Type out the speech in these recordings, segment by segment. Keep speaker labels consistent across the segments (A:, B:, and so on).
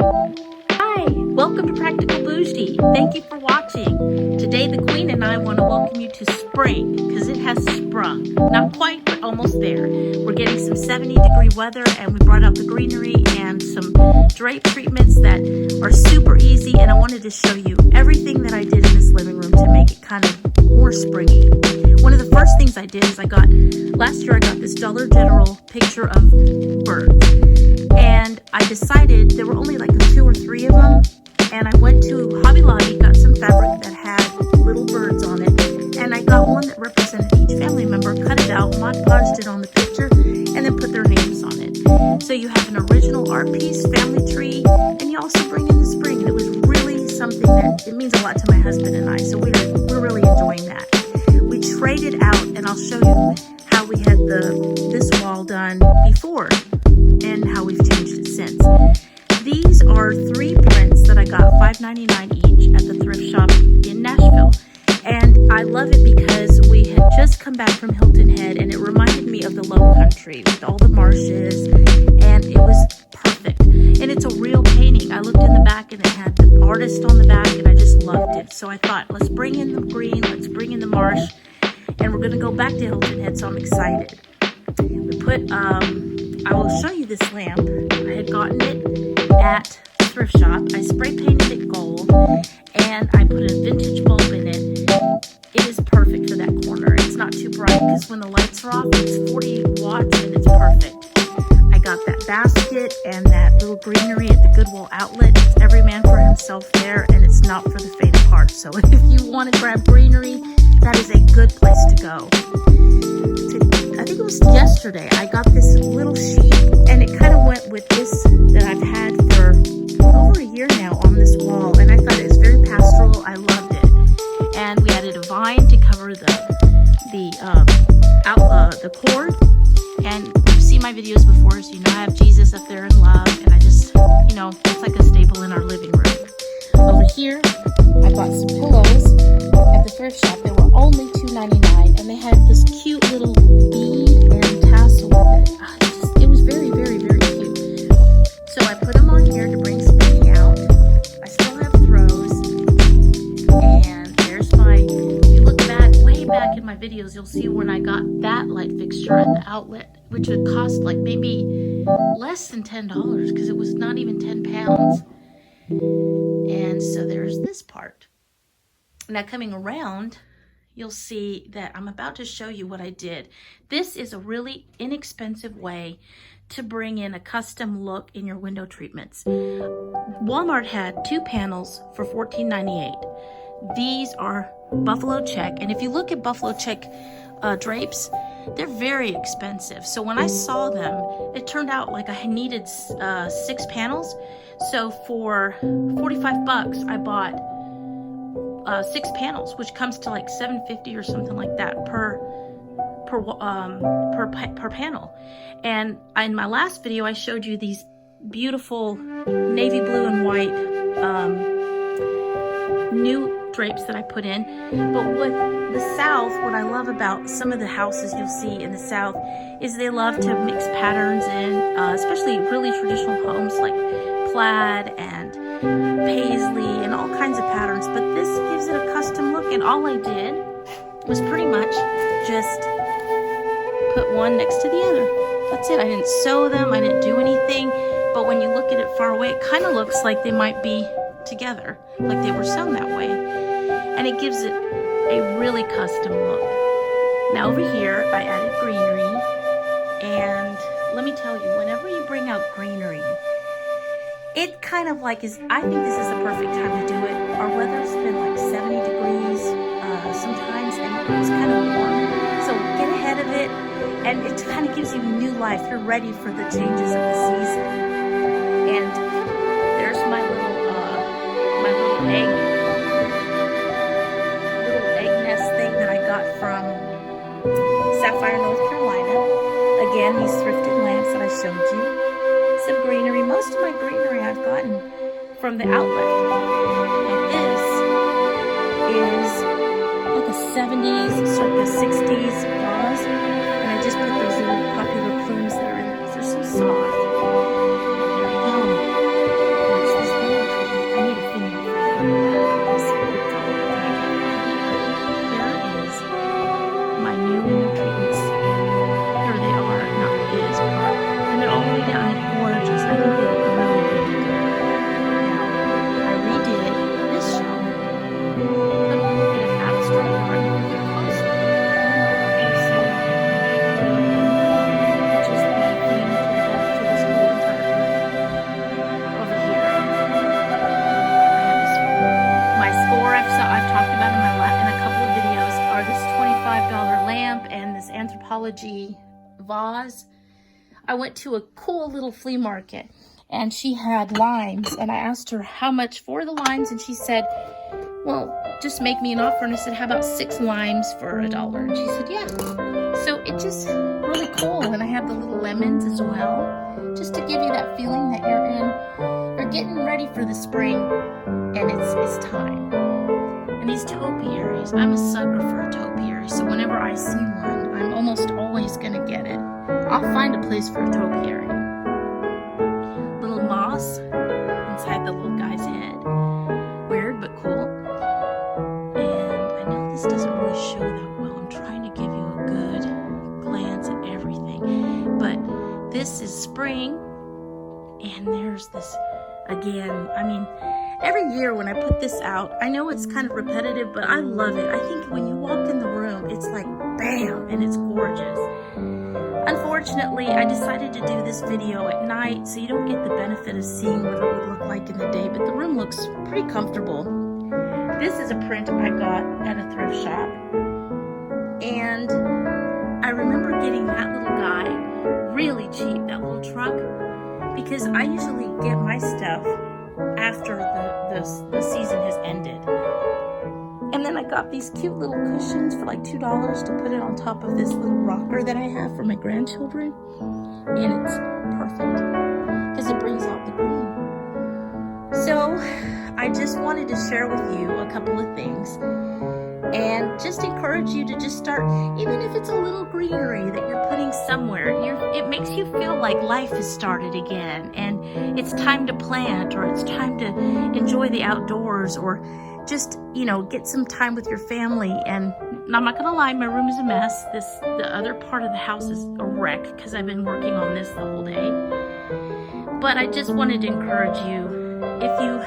A: Hi, welcome to Practical Bougie. Thank you for watching. Today the Queen and I want to welcome you to spring because it has sprung. Not quite, but almost there. We're getting some 70-degree weather and we brought out the greenery and some drape treatments that are super easy, and I wanted to show you everything that I did in this living room to make it kind of more springy. One of the first things I did is last year I got this Dollar General picture of birds. And I decided there were only like 2 or 3 of them, and I went to Hobby Lobby, got some fabric that had little birds on it, and I got one that represented each family member, cut it out, Mod Podged it on the picture, and then put their names on it. So you have an original art piece, family tree, and you also bring in the spring. And it was really something that it means a lot to my husband and I, so we're really enjoying that. We traded out, and I'll show you how we had this wall done before and how we've changed it since. These are 3 prints that I got $5.99 each at the thrift shop in Nashville. And I love it because we had just come back from Hilton Head and it reminded me of the Low Country with all the marshes, and it was perfect. And it's a real painting. I looked in the back and it had the artist on the back and I just loved it. So I thought, let's bring in the green, let's bring in the marsh, and we're going to go back to Hilton Head, so I'm excited. We put I will show you this lamp. I had gotten it at the thrift shop. I spray painted it gold and I put a vintage bulb in it. It is perfect for that corner. It's not too bright because when the lights are off, it's 40 watts and it's perfect. I got that basket and that little greenery at the Goodwill outlet. It's every man for himself there, and it's not for the faint of heart. So if you want to grab greenery, that is a good place to go. I think it was yesterday, I got this little sheet, and it kind of went with this that I've had for over a year now on this wall, and I thought it was very pastoral. I loved it. And we added a vine to cover the cord. And you've seen my videos before, so you know I have Jesus up there in love, and I just, it's like a staple in our living room. Over here, I bought some pillows at the thrift shop. They were only $2.99, and they had this cute little bead and tassel with it. It was very, very, very cute. So I put them on here to bring spring out. I still have throws, and there's if you look back, way back in my videos, you'll see when I got that light fixture at the outlet, which would cost like maybe less than $10 because it was not even 10 pounds. And so there's this part. Now coming around, you'll see that I'm about to show you what I did. This is a really inexpensive way to bring in a custom look in your window treatments. Walmart had 2 panels for $14.98. These are buffalo check, and if you look at buffalo check drapes, they're very expensive. So when I saw them, it turned out like I needed 6 panels. So for $45, I bought 6 panels, which comes to like $7.50 or something like that per panel. And in my last video, I showed you these beautiful navy blue and white new drapes that I put in. But with the South, what I love about some of the houses you'll see in the South is they love to mix patterns in, especially really traditional homes like plaid and paisley and all kinds of patterns. But this gives it a custom look, and all I did was pretty much just put one next to the other. That's it. I didn't sew them, I didn't do anything, but when you look at it far away, it kind of looks like they might be together, like they were sewn that way, and it gives it a really custom look. Now over here, I added greenery, and let me tell you, whenever you bring out greenery, it kind of like I think this is the perfect time to do it. Our weather's been like 70 degrees sometimes, and it's kind of warm. So get ahead of it, and it kind of gives you new life. You're ready for the changes of the season. And there's my little egg nest thing that I got from Sapphire, North Carolina. Again, these thrifted lamps that I showed you. Some greenery. Most of my greenery I've gotten from the outlet. And this is like a 70s, circa 60s vase. And I just put those little popular plumes that are in there because they're so soft. There we go. There's geology vase. I went to a cool little flea market and she had limes, and I asked her how much for the limes, and she said, well, just make me an offer. And I said, how about 6 limes for $1? And she said, yeah. So it's just really cool. And I have the little lemons as well, just to give you that feeling that you're getting ready for the spring, and it's time. And these topiaries, I'm a sucker for a topiary. So whenever I see one, I'm almost always gonna get it. I'll find a place for a topiary. Little moss inside the little guy's head. Weird, but cool. And I know this doesn't really show that well. I'm trying to give you a good glance at everything. But this is spring, and there's this, again, I mean, every year when I put this out, I know it's kind of repetitive, but I love it. I think when you walk in the room, it's like bam, and it's gorgeous. Unfortunately, I decided to do this video at night, so you don't get the benefit of seeing what it would look like in the day, but the room looks pretty comfortable. This is a print I got at a thrift shop, and I remember getting that little guy really cheap, that little truck, because I usually get my stuff after the season has ended. And then I got these cute little cushions for like $2 to put it on top of this little rocker that I have for my grandchildren. And it's perfect because it brings out the green. So I just wanted to share with you a couple of things and just encourage you to just start, even if it's a little greenery that you're putting somewhere. It makes you feel like life has started again, and it's time to plant, or it's time to enjoy the outdoors, or just, you know, get some time with your family. And I'm not gonna lie, my room is a mess. The other part of the house is a wreck because I've been working on this the whole day. But I just wanted to encourage you, if you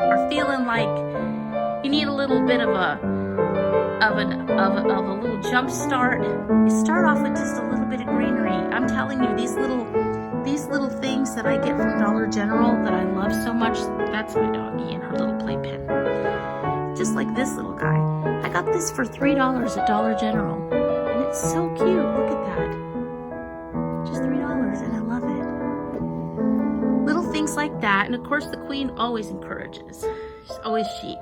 A: are feeling like you need a little bit of a little jump start, you start off with just a little bit of greenery. I'm telling you, these little things that I get from Dollar General that I love so much, that's my doggie and her little playpen. Just like this little guy. I got this for $3 at Dollar General, and it's so cute. Look at that. Just $3, and I love it. Little things like that, and of course the Queen always encourages. She's always chic.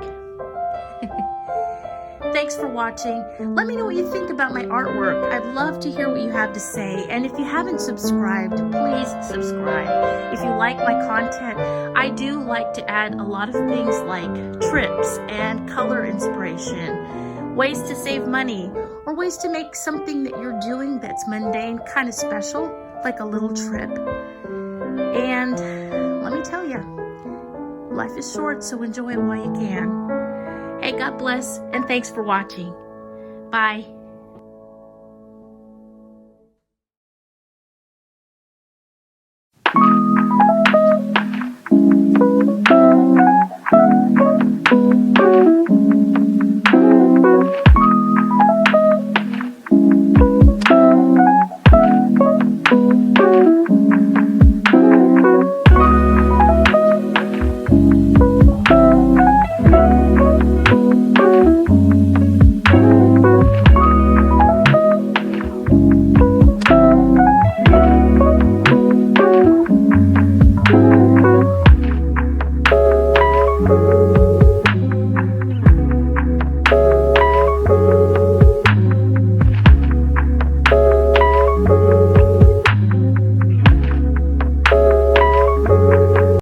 A: Thanks for watching. Let me know what you think about my artwork. I'd love to hear what you have to say. And if you haven't subscribed, please subscribe. If you like my content, I do like to add a lot of things like trips and color inspiration, ways to save money, or ways to make something that you're doing that's mundane kind of special, like a little trip. And let me tell you, life is short, so enjoy it while you can. Hey, God bless, and thanks for watching. Bye.
B: you.